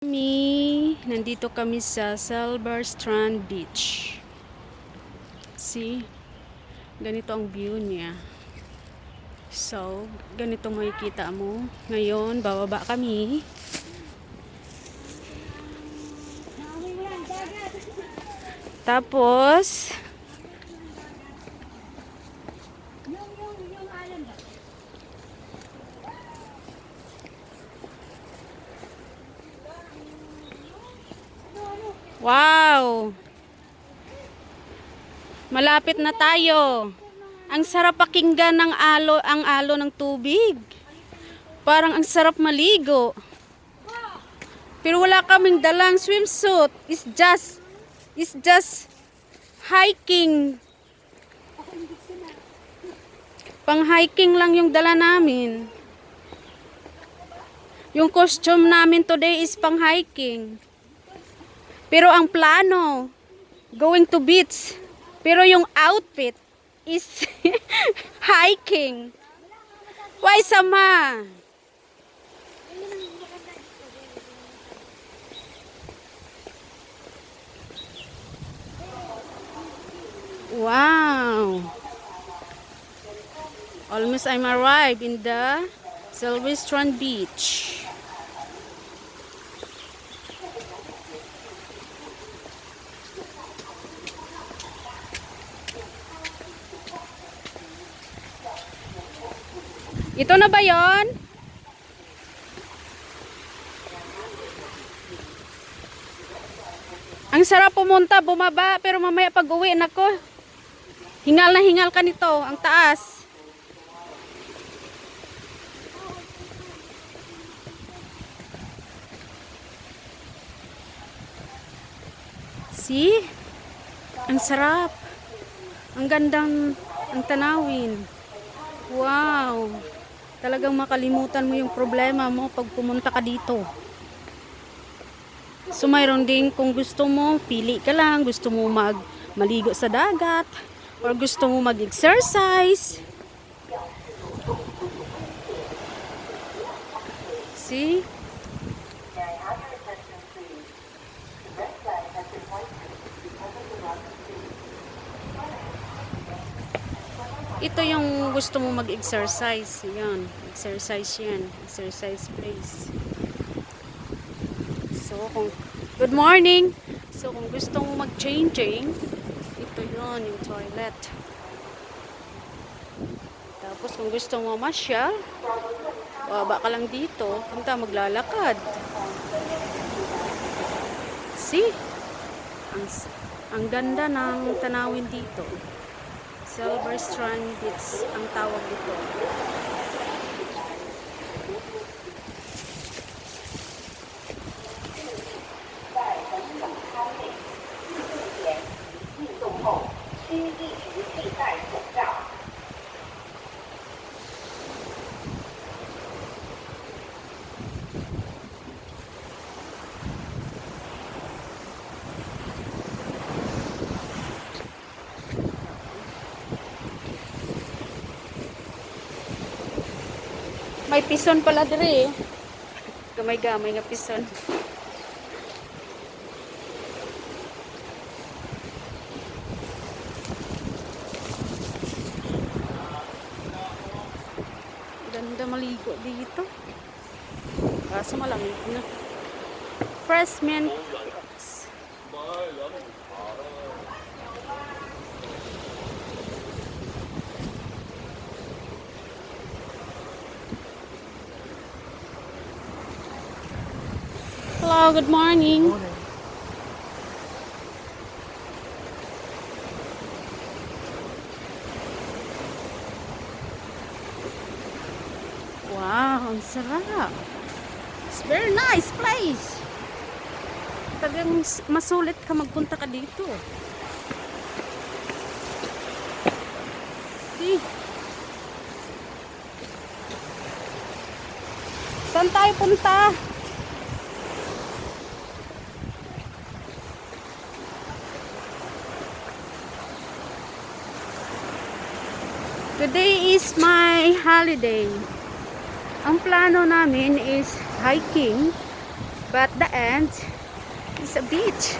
Nandito kami sa Silver Strand Beach. See? Ganito ang view niya. So, ganito makikita mo. Ngayon, bababa kami. Tapos, wow! Malapit na tayo. Ang sarap pakinggan ng ang alo ng tubig. Parang ang sarap maligo. Pero wala kaming dalang swimsuit. It's just hiking. Pang hiking lang yung dala namin. Yung costume namin today is pang hiking. Pero ang plano, going to beach. Pero yung outfit is hiking. Why sama? Wow. Almost I'm arrived in the Silver Strand Beach. Ito na ba yon? Ang sarap pumunta, bumaba, pero mamaya pag uwi, nako, hingal na hingal ka nito, ang taas. See? Ang sarap. Ang gandang ang tanawin. Wow. Talagang makalimutan mo yung problema mo pag pumunta ka dito. So mayroon din kung gusto mo, pili ka lang, gusto mo maligo sa dagat or gusto mo mag-exercise. See? Ito yung gusto mo mag-exercise. Yan, exercise yan. Exercise place. So, good morning. So, kung gusto mo mag-changing, ito yon yung toilet. Tapos, kung gusto mo masyal, baba ka lang dito. Punta, maglalakad. See? Ang ganda ng tanawin dito. Silver Strand Beach ang tawag dito. May pison pala dire. Gamay-gamay nga pison. Ganda maligo dito. Kaso malamig na. Fresh mint. Hello, good morning. Wow, ang sarap. It's very nice place. Talagang masulit ka magpunta ka dito. See? Saan tayo punta? Today is my holiday. Ang plano namin is hiking But the end is a beach.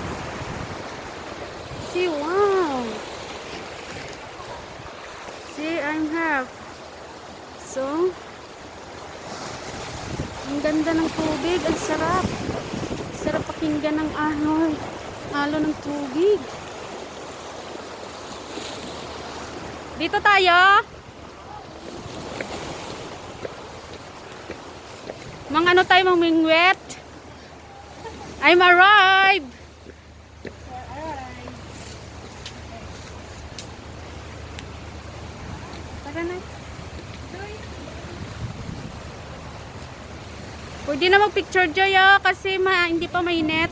See, wow. See, I'm here. So, ang ganda ng tubig. Ang sarap. Sarap pakinggan ng alo ng tubig. Dito tayo. Ano tayo mamingwet? I'm arrived. Tara na. Pwede na mag-picture dyan kasi hindi pa mainit.